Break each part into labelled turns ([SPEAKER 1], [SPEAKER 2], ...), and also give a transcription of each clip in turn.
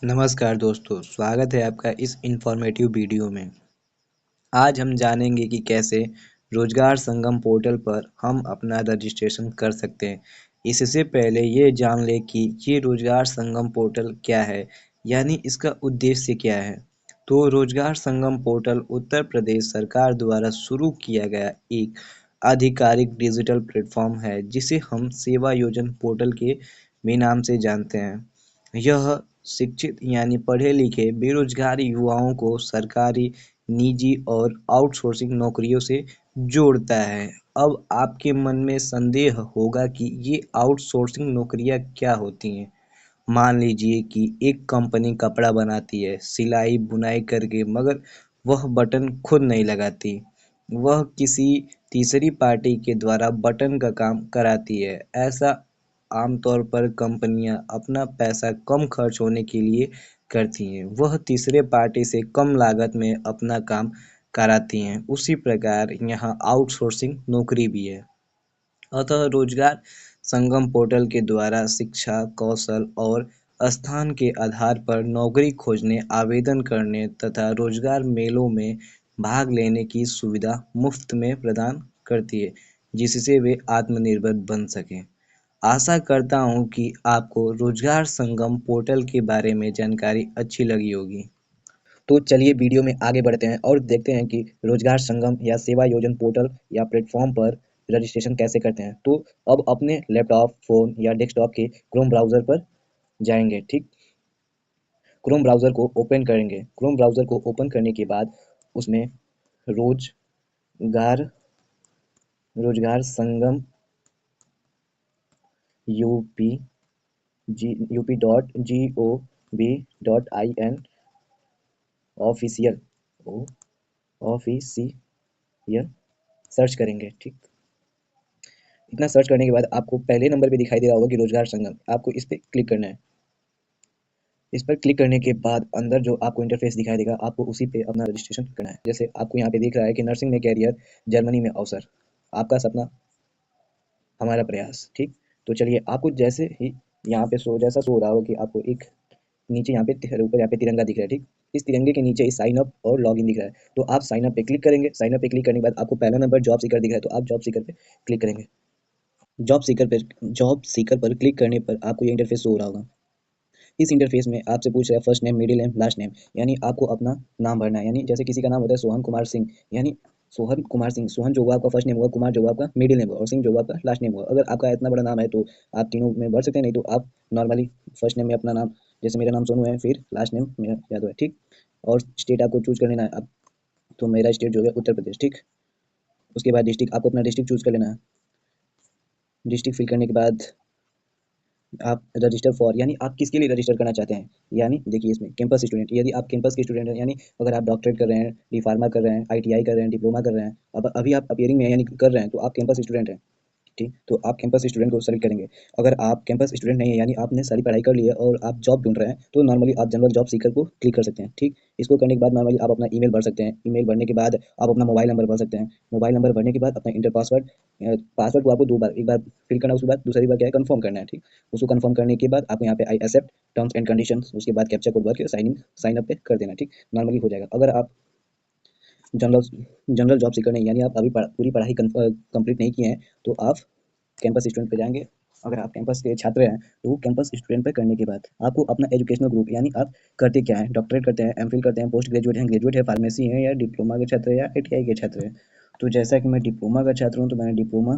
[SPEAKER 1] नमस्कार दोस्तों, स्वागत है आपका इस इन्फॉर्मेटिव वीडियो में। आज हम जानेंगे कि कैसे रोजगार संगम पोर्टल पर हम अपना रजिस्ट्रेशन कर सकते हैं। इससे पहले ये जान लें कि ये रोजगार संगम पोर्टल क्या है, यानी इसका उद्देश्य क्या है। तो रोजगार संगम पोर्टल उत्तर प्रदेश सरकार द्वारा शुरू किया गया एक आधिकारिक डिजिटल प्लेटफॉर्म है, जिसे हम सेवा योजन पोर्टल के भी नाम से जानते हैं। यह शिक्षित यानी पढ़े-लिखे बेरोजगार युवाओं को सरकारी, निजी और आउटसोर्सिंग नौकरियों से जोड़ता है। अब आपके मन में संदेह होगा कि ये आउटसोर्सिंग नौकरियां क्या होती हैं। मान लीजिए कि एक कंपनी कपड़ा बनाती है, सिलाई बुनाई करके, मगर वह बटन खुद नहीं लगाती। वह किसी तीसरी पार्टी के द्वारा बटन का काम कराती है। ऐसा आमतौर पर कंपनियां अपना पैसा कम खर्च होने के लिए करती हैं। वह तीसरे पार्टी से कम लागत में अपना काम कराती हैं। उसी प्रकार यहाँ आउटसोर्सिंग नौकरी भी है। अतः रोजगार संगम पोर्टल के द्वारा शिक्षा, कौशल और स्थान के आधार पर नौकरी खोजने, आवेदन करने तथा रोजगार मेलों में भाग लेने की सुविधा मुफ्त में प्रदान करती है, जिससे वे आत्मनिर्भर बन सकें। आशा करता हूँ कि आपको रोजगार संगम पोर्टल के बारे में जानकारी अच्छी लगी होगी। तो चलिए वीडियो में आगे बढ़ते हैं और देखते हैं कि रोजगार संगम या सेवा योजन पोर्टल या प्लेटफॉर्म पर रजिस्ट्रेशन कैसे करते हैं। तो अब अपने लैपटॉप, फोन या डेस्कटॉप के क्रोम ब्राउजर पर जाएंगे। ठीक, क्रोम ब्राउजर को ओपन करेंगे। क्रोम ब्राउजर को ओपन करने के बाद उसमें Rozgar Rozgar Sangam UP UP.gov.in official official search करेंगे। ठीक, इतना सर्च करने के बाद आपको पहले नंबर पे दिखाई दे रहा होगा कि रोजगार संगम, आपको इस पे क्लिक करना है। इस पर क्लिक करने के बाद अंदर जो आपको इंटरफेस दिखाई देगा, आपको उसी पे अपना रजिस्ट्रेशन करना है। जैसे आपको यहाँ पे दिख रहा है कि नर्सिंग में कैरियर, जर्मनी में अवसर, आपका सपना हमारा प्रयास। ठीक, तो चलिए आपको जैसे ही यहाँ पे जैसा शो हो रहा हो कि आपको एक नीचे यहाँ पे ऊपर यहाँ पे तिरंगा दिख रहा है। ठीक, इस तिरंगे के नीचे साइन अप और लॉगिन दिख रहा है, तो आप साइन अप पे क्लिक करेंगे। साइन अप पे क्लिक करने के बाद आपको पहला नंबर जॉब सीकर दिख रहा है, तो आप जॉब सीकर पे क्लिक करेंगे। जॉब सीकर पर क्लिक करने पर आपको ये इंटरफेस शो हो रहा होगा। इस इंटरफेस में आपसे पूछ रहा है first name, middle name, last name, यानी आपको अपना नाम भरना है। यानी जैसे किसी का नाम होता है सोहन कुमार सिंह, यानी सोहन कुमार सिंह, सोहन जो हुआ आपका फर्स्ट नेम होगा, कुमार जो हुआ आपका मिडिल नेम होगा और सिंह जो हुआ आपका लास्ट नेम होगा। अगर आपका इतना बड़ा नाम है तो आप तीनों में भर सकते हैं, नहीं तो आप नॉर्मली फर्स्ट नेम में अपना नाम, जैसे मेरा नाम सोनू है, फिर लास्ट नेम मेरा यादव है। ठीक, और स्टेट आपको चूज कर लेना है। अब तो मेरा स्टेट जो है उत्तर प्रदेश। ठीक, उसके बाद डिस्ट्रिक्ट, आपको अपना डिस्ट्रिक्ट चूज कर लेना है। डिस्ट्रिक्ट फिल करने के बाद आप रजिस्टर फॉर, यानी आप किसके लिए रजिस्टर करना चाहते हैं। यानी देखिए इसमें कैंपस स्टूडेंट, यदि आप कैंपस के स्टूडेंट हैं, यानी अगर आप डॉक्टरेट कर रहे हैं, डी फार्मा कर रहे हैं, ITI कर रहे हैं, डिप्लोमा कर रहे हैं, अब अभी आप अपियरिंग में यानी कर रहे हैं, तो आप कैंपस स्टूडेंट हैं। ठीक, तो आप कैंपस स्टूडेंट को सेलेक्ट करेंगे। अगर आप कैंपस स्टूडेंट नहीं है, यानी आपने सारी पढ़ाई कर ली है और आप जॉब ढूंढ रहे हैं, तो नॉर्मली आप जनरल जॉब सीकर को क्लिक कर सकते हैं। ठीक, इसको करने के बाद नॉर्मली आप अपना ईमेल भर सकते हैं। ईमेल भरने के बाद आप अपना मोबाइल नंबर भर सकते हैं। मोबाइल नंबर भरने के बाद अपना इंटर पासवर्ड, पासवर्ड को आपको दो बार, एक बार फिल करना, उसके बाद दूसरी बार क्या है, कंफर्म करना है। ठीक, उसको कंफर्म करने के बाद आपको यहाँ पे I accept terms and conditions, उसके बाद कैप्चा कोड भर के साइन अप पे कर देना। ठीक, नॉर्मली हो जाएगा। अगर आप जनरल जॉब सीकर नहीं, यानी आप अभी पूरी पढ़ाई कंप्लीट नहीं किए हैं, तो आप कैंपस स्टूडेंट पे जाएंगे। अगर आप कैंपस के छात्र हैं, तो कैंपस स्टूडेंट पे करने के बाद आपको अपना एजुकेशनल ग्रुप, यानी आप करते क्या हैं, डॉक्टरेट करते हैं, एमफिल करते हैं, पोस्ट ग्रेजुएट हैं, ग्रेजुएट है, फार्मेसी है, या डिप्लोमा के छात्र है, या ITI के छात्र हैं। तो जैसा कि मैं डिप्लोमा का छात्र हूँ, तो मैंने डिप्लोमा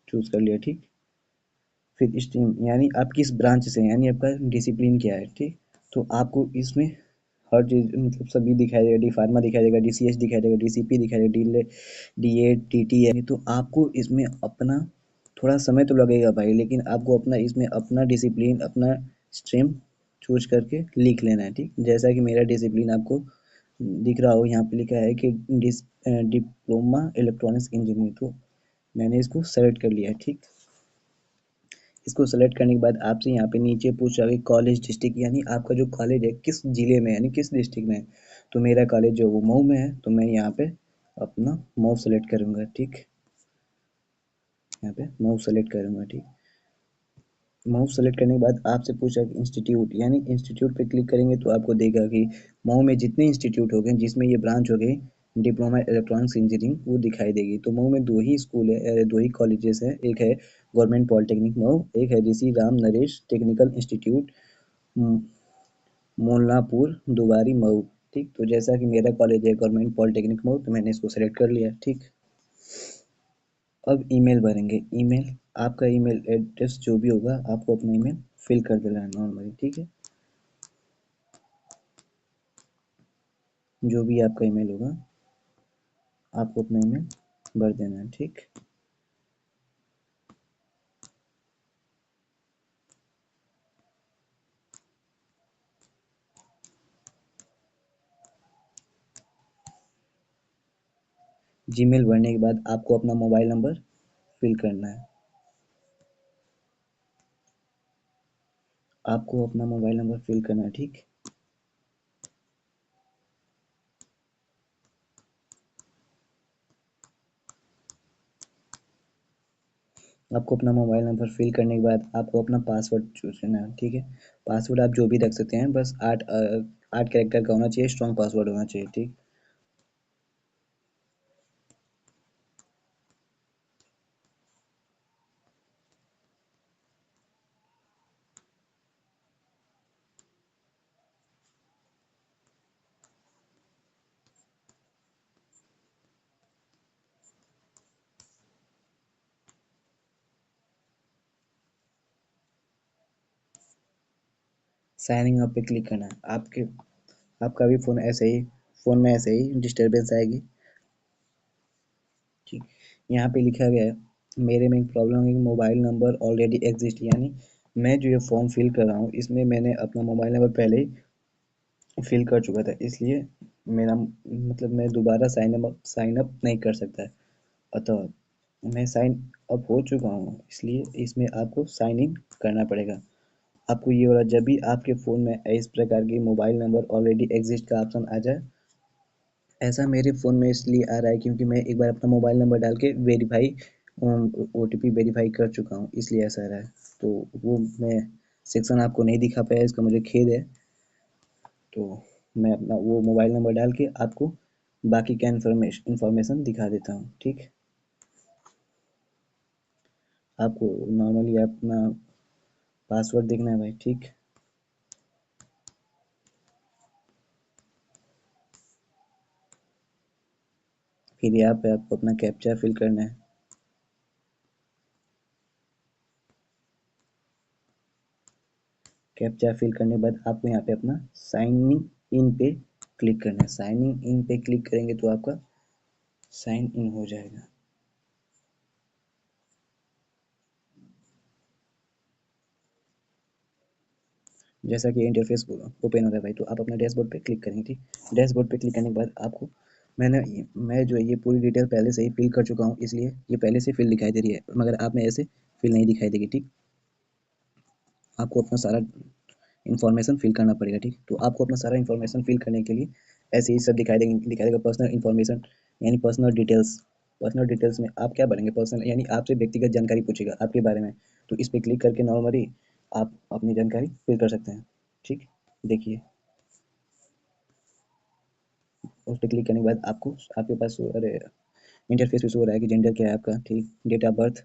[SPEAKER 1] चूज कर लिया। ठीक, फिर स्ट्रीम, यानी आप किस ब्रांच से हैं, यानी आपका डिसिप्लिन क्या है। ठीक, तो आपको इसमें हर चीज़ मतलब सभी दिखाई देगा। डी फार्मा दिखाई देगा, DCH दिखाई देगा, DCP दिखाई देगा, DA TT है। तो आपको इसमें अपना थोड़ा समय तो लगेगा भाई, लेकिन आपको अपना इसमें अपना डिसिप्लिन, अपना स्ट्रीम चूज करके लिख लेना है। ठीक, जैसा कि मेरा डिसिप्लिन आपको दिख रहा हो, यहाँ पे लिखा है कि डिप्लोमा इलेक्ट्रॉनिक्स इंजीनियरिंग, तो मैंने इसको सेलेक्ट कर लिया है। ठीक, इसको सेलेक्ट करने के बाद आपसे यहाँ पे नीचे पूछ रहा है कॉलेज डिस्ट्रिक्ट, यानी आपका जो कॉलेज है किस जिले में, यानी किस डिस्ट्रिक्ट में है। तो मेरा कॉलेज जो वो मऊ में है, तो मैं यहाँ पे अपना मऊ सेलेक्ट करूँगा। ठीक, यहाँ पे मऊ सेलेक्ट करूँगा। ठीक, मऊ सेलेक्ट करने के बाद आपसे पूछा कि इंस्टीट्यूट, यानी इंस्टीट्यूट पे क्लिक करेंगे तो आपको देगा कि मऊ में जितने इंस्टीट्यूट हो गए जिसमें ये ब्रांच हो गई डिप्लोमा इलेक्ट्रॉनिक्स इंजीनियरिंग वो दिखाई देगी। तो मऊ में दो ही स्कूल है, दो ही कॉलेजेस हैं, एक है गवर्नमेंट पॉलिटेक्निक मऊ, एक है ऋषि राम नरेश टेक्निकल इंस्टीट्यूट मोल्लापुर दुबारी मऊ। ठीक, तो जैसा कि मेरा कॉलेज है गवर्नमेंट पॉलिटेक्निक मऊ तो मैंने इसको सेलेक्ट कर लिया। ठीक, अब ईमेल भरेंगे। ईमेल, आपका ईमेल एड्रेस जो भी होगा आपको अपना ईमेल फिल कर देना है नॉर्मली। ठीक है, जो भी आपका ईमेल होगा आपको अपना ईमेल भर देना है। ठीक, जीमेल भरने के बाद आपको अपना मोबाइल नंबर फिल करना है। आपको अपना मोबाइल नंबर फिल करना है। ठीक, आपको अपना मोबाइल नंबर फिल करने के बाद आपको अपना पासवर्ड चूज करना है। ठीक है, पासवर्ड आप जो भी रख सकते हैं, बस 8 कैरेक्टर का होना चाहिए, स्ट्रॉन्ग पासवर्ड होना चाहिए। ठीक, साइनिंग अप पे क्लिक करना है। आपका भी फ़ोन में ऐसे ही डिस्टरबेंस आएगी। ठीक, यहाँ पे लिखा गया है मेरे में एक प्रॉब्लम है कि मोबाइल नंबर ऑलरेडी एग्जिस्ट, यानी मैं जो ये फॉर्म फिल कर रहा हूँ इसमें मैंने अपना मोबाइल नंबर पहले ही फिल कर चुका था, इसलिए मेरा मतलब मैं दोबारा साइन अप नहीं कर सकता है। अतः मैं साइन अप हो चुका हूँ, इसलिए इसमें आपको साइन इन करना पड़ेगा। आपको ये वाला जब भी आपके फ़ोन में इस प्रकार की मोबाइल नंबर ऑलरेडी एग्जिस्ट का ऑप्शन आ जाए, ऐसा मेरे फ़ोन में इसलिए आ रहा है क्योंकि मैं एक बार अपना मोबाइल नंबर डाल के वेरीफाई ओटीपी वेरीफाई कर चुका हूँ, इसलिए ऐसा आ रहा है। तो वो मैं सेक्शन आपको नहीं दिखा पाया, इसका मुझे खेद है। तो मैं अपना वो मोबाइल नंबर डाल के आपको बाकी का इन्फॉर्मेशन दिखा देता हूँ। ठीक, आपको नॉर्मली अपना पासवर्ड देखना है भाई। ठीक, फिर यहाँ पे आपको अपना कैप्चा फिल करना है। कैप्चा फिल करने के बाद आपको यहाँ पे अपना साइनिंग इन पे क्लिक करना है। साइनिंग इन पे क्लिक करेंगे तो आपका साइन इन हो जाएगा। जैसा कि इंटरफेस ओपन हो रहा है भाई, तो आप अपना डैशबोर्ड पे क्लिक करेंगे। ठीक, डैशबोर्ड पे क्लिक करने के बाद आपको मैं जो है ये पूरी डिटेल पहले से ही फिल कर चुका हूँ, इसलिए ये पहले से फिल दिखाई दे रही है, मगर आप में ऐसे फिल नहीं दिखाई देगी। ठीक, आपको अपना सारा इन्फॉर्मेशन फिल करना पड़ेगा। ठीक, तो आपको अपना सारा इन्फॉर्मेशन फिल करने के लिए ऐसे ही सब दिखाई देगा पर्सनल इन्फॉर्मेशन, यानी पर्सनल डिटेल्स। पर्सनल डिटेल्स में आप क्या भरेंगे, पर्सनल यानी आपसे व्यक्तिगत जानकारी पूछेगा आपके बारे में, तो इस पर क्लिक करके नॉर्मली आप अपनी जानकारी फिल कर सकते हैं। ठीक, देखिए उस पर क्लिक करने के बाद आपको आपके पास अरे इंटरफेस पे शो हो रहा है कि जेंडर क्या है आपका। ठीक, डेट ऑफ बर्थ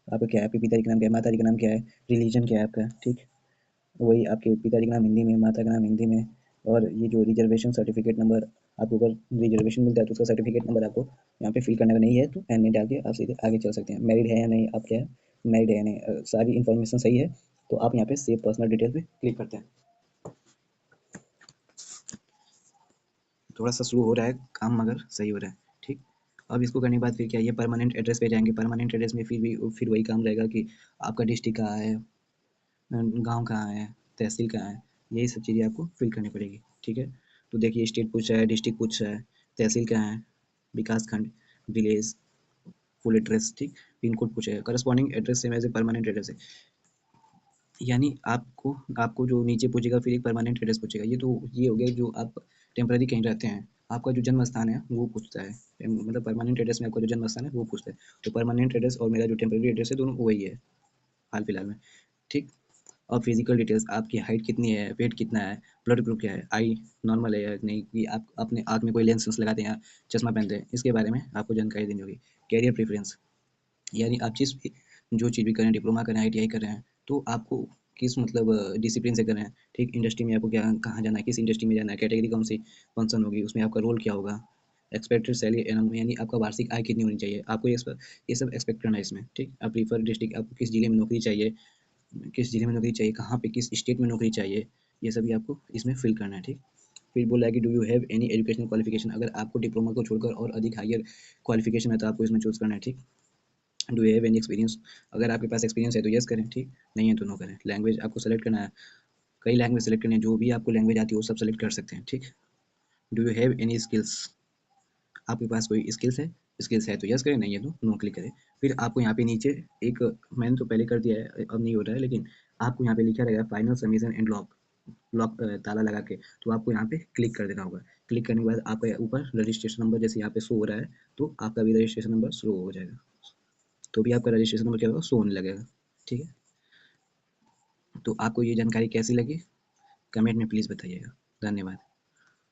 [SPEAKER 1] आपका क्या है, आपके पिताजी का नाम क्या है, माताजी का नाम क्या है, रिलीजन क्या है आपका। ठीक, वही आपके पिताजी का नाम हिंदी में, माता का नाम हिंदी में, और ये जो रिजर्वेशन सर्टिफिकेट नंबर, आपको अगर रिजर्वेशन मिलता है तो उसका सर्टिफिकेट नंबर आपको यहाँ पे फिल करने का नहीं है, तो एन नहीं डाल के आप सीधे आगे चल सकते हैं। मैरिड है या नहीं, आप क्या है, मैरिड है या नहीं, सारी इन्फॉर्मेशन सही है तो आप यहाँ पे सेव पर्सनल डिटेल पे क्लिक करते हैं। थोड़ा सा स्लो हो रहा है काम मगर सही हो रहा है। ठीक, अब इसको करने के बाद फिर क्या, ये परमानेंट एड्रेस पे जाएंगे। परमानेंट एड्रेस में फिर वही काम रहेगा कि आपका डिस्ट्रिक्ट कहाँ है, गांव कहाँ है, तहसील कहाँ है, यही सब चीज़ें आपको फिल करनी पड़ेगी। ठीक है, तो देखिए स्टेट पूछ रहा है, डिस्ट्रिक्ट पूछ रहा है, तहसील कहाँ है, विकास खंड, विलेज, फुल एड्रेस। ठीक, पिन कोड पूछेगा, corresponding address same as a permanent address है, यानी आपको आपको जो नीचे पूछेगा फिर एक परमानेंट एड्रेस पूछेगा। ये हो गया जो आप टेम्पररी कहीं रहते हैं, आपका जो जन्म स्थान है वो पूछता है, मतलब परमानेंट एड्रेस में आपका जो जन्म स्थान है वो पूछता है। तो परमानेंट एड्रेस और मेरा जो टेम्पररी एड्रेस है दोनों वही है हाल फिलहाल में। ठीक। और फिजिकल डिटेल्स, आपकी हाइट कितनी है, वेट कितना है, ब्लड ग्रुप क्या है, आई नॉर्मल है या नहीं, कि आप अपने आँख में कोई लेंस वेंस लगाते हैं या चश्मा पहनते हैं, इसके बारे में आपको जानकारी देनी होगी। कैरियर प्रेफरेंस, यानी आप जो चीज़ भी करें, डिप्लोमा करें, आईटीआई कर रहे हैं, तो आपको किस मतलब डिसिप्लिन से कर रहे हैं, ठीक। इंडस्ट्री में आपको क्या कहाँ जाना है, किस इंडस्ट्री में जाना है, कैटेगरी कौन सी फंक्शन होगी, उसमें आपका रोल क्या होगा, एक्सपेक्टेड सैलरी एनम, यानी आपका वार्षिक आय कितनी होनी चाहिए, आपको ये सब एक्सपेक्ट करना है इसमें, ठीक। आप प्रीफर डिस्ट्रिक्ट, आपको किस जिले में नौकरी चाहिए, किस जिले में नौकरी चाहिए, कहाँ पे, किस स्टेट में नौकरी चाहिए, ये सभी आपको इसमें फिल करना है, ठीक। फिर बोला है कि do you have any educational qualification, अगर आपको डिप्लोमा को छोड़कर और अधिक हायर क्वालिफिकेशन है तो आपको इसमें चूज़ करना है, ठीक। Do you have any experience, अगर आपके पास एक्सपीरियंस है तो यस करें, ठीक। नहीं है तो नो करें। लैंग्वेज आपको सेलेक्ट करना है, कई लैंग्वेज सेलेक्ट करनी है, जो भी आपको लैंग्वेज आती है वो सब सेलेक्ट कर सकते हैं, ठीक। Do you have any skills, आपके पास कोई स्किल्स है तो यस करें, नहीं है तो नो क्लिक करें। फिर आपको यहाँ पे नीचे एक, मैंने तो पहले कर दिया है, अब नहीं हो रहा है, लेकिन आपको यहाँ पे लिखा रहेगा फाइनल सबमिशन एंड लॉक, ताला लगा के, तो आपको यहाँ पे क्लिक कर देना होगा। क्लिक करने के बाद आपका ऊपर रजिस्ट्रेशन नंबर जैसे यहाँ पे शो हो रहा है, तो आपका भी रजिस्ट्रेशन नंबर शो हो जाएगा, तो भी आपका रजिस्ट्रेशन नंबर क्या होगा, शो होने लगेगा, ठीक है। तो आपको ये जानकारी कैसी लगी, कमेंट में प्लीज़ बताइएगा। धन्यवाद।